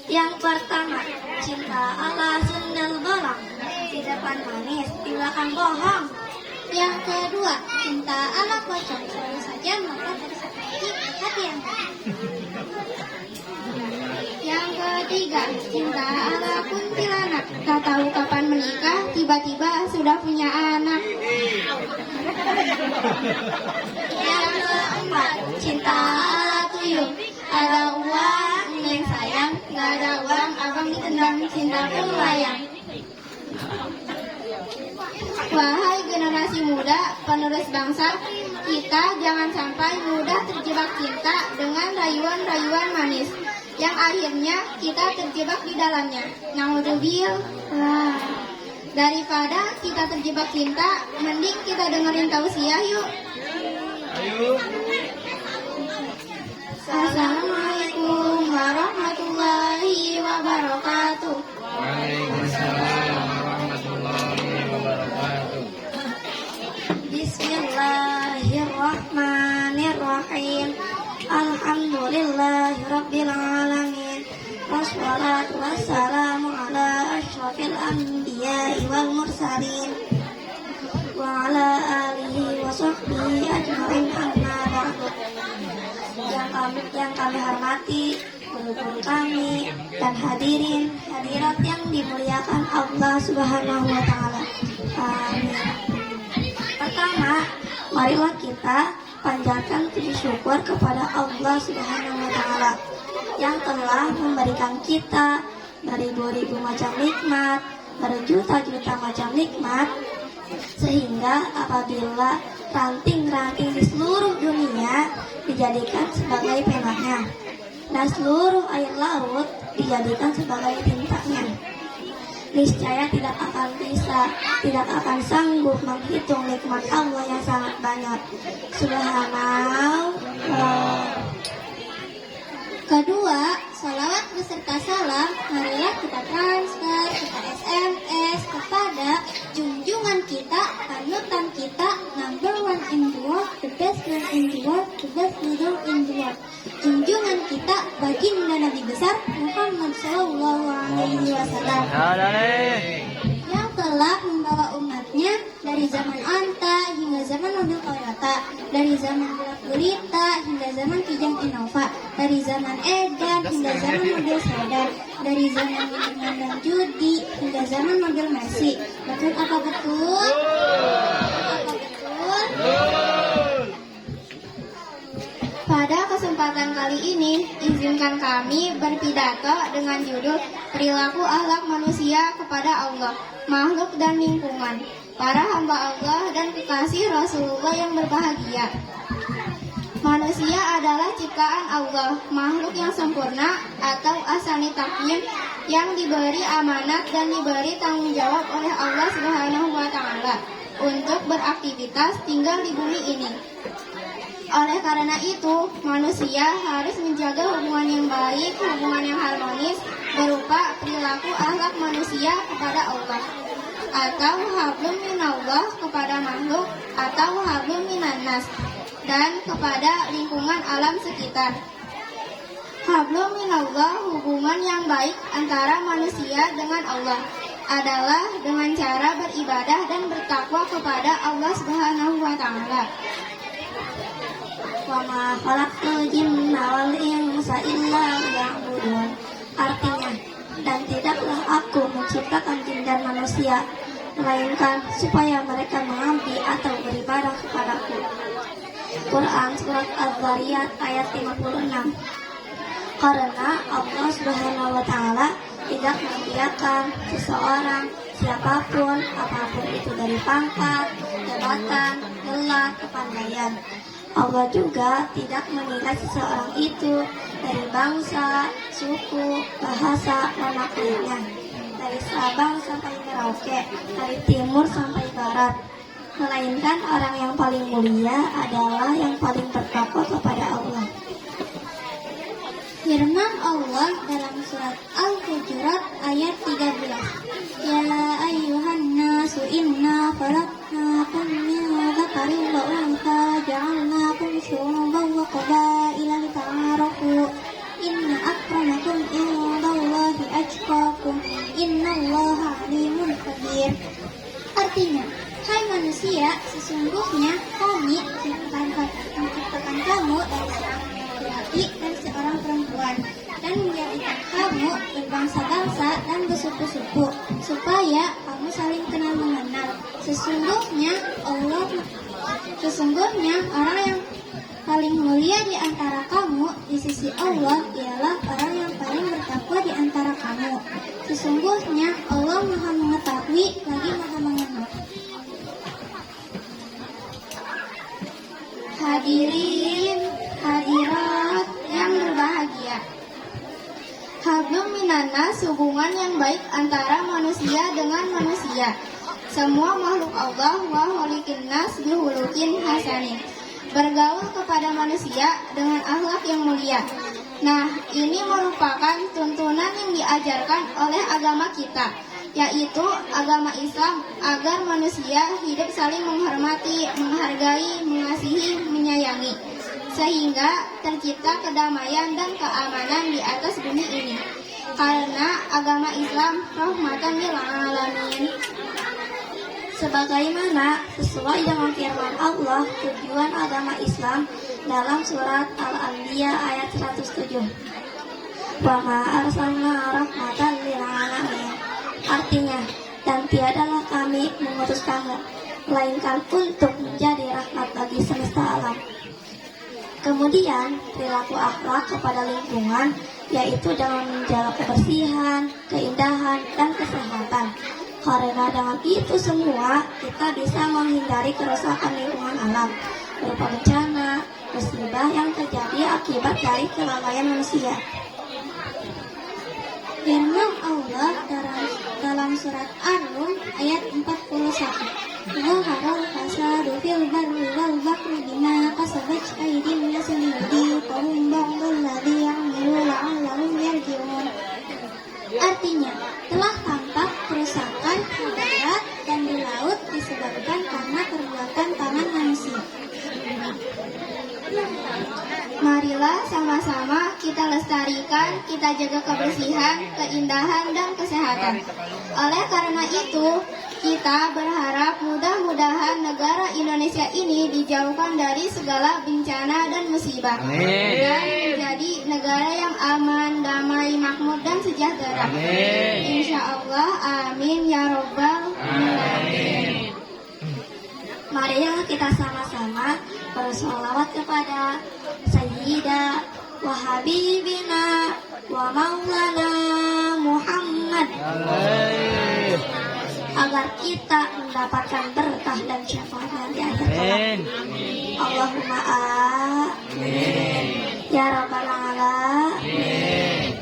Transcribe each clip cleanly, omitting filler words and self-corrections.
Yang pertama, cinta ala sundal bolong, di depan manis, di belakang bohong. Yang kedua, cinta ala pocong, selalu saja melihat dari seperti hati yang baik. Yang ketiga, cinta ala kuntilanak, tak tahu kapan menikah, tiba-tiba sudah punya anak. Yang keempat, cinta ala tuyul, ada uang neng sayang, nggak ada uang abang ditendang, cinta pun layang. Wahai generasi muda, penerus bangsa, kita jangan sampai mudah terjebak cinta dengan rayuan-rayuan manis yang akhirnya kita terjebak di dalamnya. Naudzubillah. Daripada kita terjebak cinta, mending kita dengerin tausiah yuk. Ayo. Assalamualaikum warahmatullahi wabarakatuh. Waalaikumsalam warahmatullahi wabarakatuh. Bismillahirrahmanirrahim. Alhamdulillahirabbil alamin. Wassalatu wassalamu ala asyrafil anbiya'i wal mursalin wa ala alihi wa sahbihi ajma'in, amma ba'du. Yang kami hormati guru-guru kami dan hadirin hadirat yang dimuliakan Allah Subhanahu wa taala. Amin. Pertama, marilah kita panjatkan puji syukur kepada Allah Subhanahu wa taala yang telah memberikan kita beribu-ribu macam nikmat, berjuta-juta macam nikmat, sehingga apabila ranting-ranting di seluruh dunia dijadikan sebagai penanya dan seluruh air laut dijadikan sebagai tintanya, niscaya tidak akan sanggup menghitung nikmat Allah yang sangat banyak. Subhanallah. Kedua, salawat beserta salam marilah kita transfer, kita SMS kepada junjungan kita, panutan kita, number one in the world, the best man in the world, the best leader in the world. Junjungan kita baginda Nabi besar Muhammad Sallallahu Alaihi Wasallam yang telah membawa umatnya dari zaman onta hingga zaman mobil Toyota, dari zaman gelap gulita hingga zaman kijang Innova, dari zaman edan hingga zaman mobil sedan, dari zaman minuman dan judi hingga zaman mobil Messi. Betul apa betul? Apa betul? Pada kesempatan kali ini, izinkan kami berpidato dengan judul Perilaku Akhlak Manusia kepada Allah, Makhluk dan Lingkungan, para hamba Allah dan kekasih Rasulullah yang berbahagia. Manusia adalah ciptaan Allah, makhluk yang sempurna atau asani takim yang diberi amanat dan diberi tanggung jawab oleh Allah Subhanahu wa taala untuk beraktivitas tinggal di bumi ini. Oleh karena itu, manusia harus menjaga hubungan yang baik, hubungan yang harmonis berupa perilaku akhlak manusia kepada Allah, atau hablum minallah kepada makhluk, atau hablum minannas, dan kepada lingkungan alam sekitar. Hablum minallah, hubungan yang baik antara manusia dengan Allah, adalah dengan cara beribadah dan bertakwa kepada Allah Subhanahu wa taala. Wa ma khalaqtul jinna wal insa illa liya'budun. Artinya, dan tidaklah aku menciptakan jin dan manusia melainkan supaya mereka mengabdi atau beribadah kepadaku. Quran surat Az-Zariyat ayat 56. Karena Allah Subhanahu wa taala tidak membiarkan seseorang, siapapun, apapun itu, dari pangkat, jabatan, gelar, kepandaian. Allah juga tidak menilai seseorang itu dari bangsa, suku, bahasa, warna kulitnya, dari Sabang sampai Merauke, dari timur sampai barat, melainkan orang yang paling mulia adalah yang paling bertakwa kepada Allah. Firman Allah dalam surat Al-Hujurat ayat 13. Ya ayyuhan nasu inna khalaqnakum min dzakarin wa untha ja'alnakum syu'uban wa qabaila lita'arafu inna akramakum indallahi Artinya, hai manusia, sesungguhnya kami menciptakan kamu dari seorang laki-laki dan seorang perempuan, dan menjadikan kamu berbangsa-bangsa dan bersuku-suku, supaya kamu saling kenal mengenal. Sesungguhnya orang yang paling mulia di antara kamu di sisi Allah ialah orang yang paling bertakwa di antara kamu. Sesungguhnya Allah Maha mengetahui lagi Maha mengenal. Hadirin, hadirat yang berbahagia. Hablum minanas, hubungan yang baik antara manusia dengan manusia. Semua makhluk Allah wa khaliqin nas bihulukin hasanin. Bergaul kepada manusia dengan akhlak yang mulia. Nah, ini merupakan tuntunan yang diajarkan oleh agama kita, yaitu agama Islam, agar manusia hidup saling menghormati, menghargai, mengasihi, menyayangi, sehingga tercipta kedamaian dan keamanan di atas bumi ini. Karena agama Islam rahmatan lil alamin. Sebagaimana sesuai dengan firman Allah, tujuan agama Islam dalam surat Al-Anbiya ayat 107. Wa ma arsalna rahmatan lil alamin. Artinya, dan tiadalah kami mengutus kamu melainkan untuk menjadi rahmat bagi semesta alam. Kemudian, perilaku akhlak kepada lingkungan, yaitu dengan menjaga kebersihan, keindahan, dan kesehatan. Karena dengan itu semua, kita bisa menghindari kerusakan lingkungan alam, berupa bencana, musibah yang terjadi akibat dari kelalaian manusia. Firman Allah dalam surat Ar-Rum ayat 41. Zaharal fasadu fil barri wal bahri bima kasabat aydin nas liyudhiqahum ba'dal ladzi ya'malu la'allahum yarji'un. Artinya, telah tampak kerusakan di darat dan di laut disebabkan karena perbuatan tangan manusia. Marilah sama-sama kita lestarikan, kita jaga kebersihan, keindahan, dan kesehatan. Oleh karena itu, kita berharap mudah-mudahan negara Indonesia ini dijauhkan dari segala bencana dan musibah. Amin. Dan menjadi negara yang aman, damai, makmur, dan sejahtera. Amin. Insya Allah, amin ya robbal alamin. Marilah kita sama-sama bersolawat kepada Sayyidah wa Habibina wa Maulana Muhammad agar kita mendapatkan berkah dan syafaat di akhir kelak. Allahumma amin ya rabbal alamin.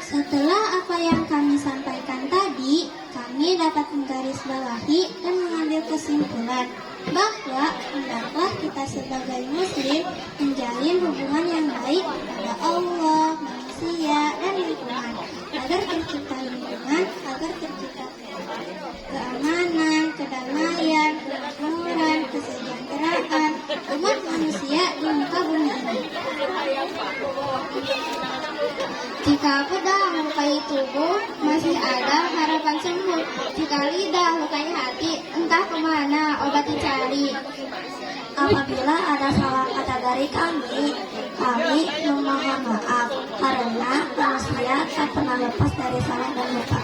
Setelah apa yang kami sampaikan tadi, kami dapat menggarisbawahi dan mengambil kesimpulan bahwa hendaklah kita sebagai muslim menjalin hubungan yang baik kepada Allah, manusia, dan lingkungan, agar tercipta lingkungan, agar tercipta keamanan, kedamaian, kemakmuran, kesejahteraan umat manusia di muka bumi ini. Jika pedang melukai tubuh, masih ada harapan sembuh. Jika lidah lukai hati, entah kemana obat dicari. Apabila ada salah kata dari kami memohon maaf, karena manusia tak pernah lepas dari salah dan lupa.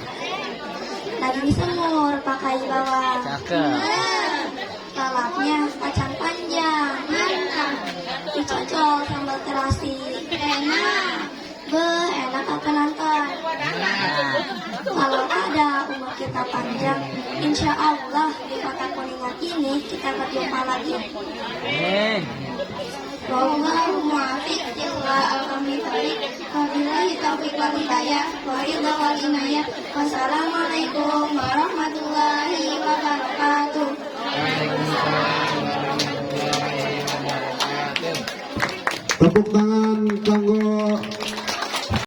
Daging semur pakai bawang, lalapnya kacang panjang, mantap, dicocol sambal terasi, enak. Enak apa nonton? Kalau ada umur kita panjang, insya Allah di kota Kuningan ini kita berjumpa lagi. Allahumma fiq jalla al-kami tarik wabillahi taufiq wal hidayah wa ridha wal inayah. Wassalamualaikum warahmatullahi wabarakatuh.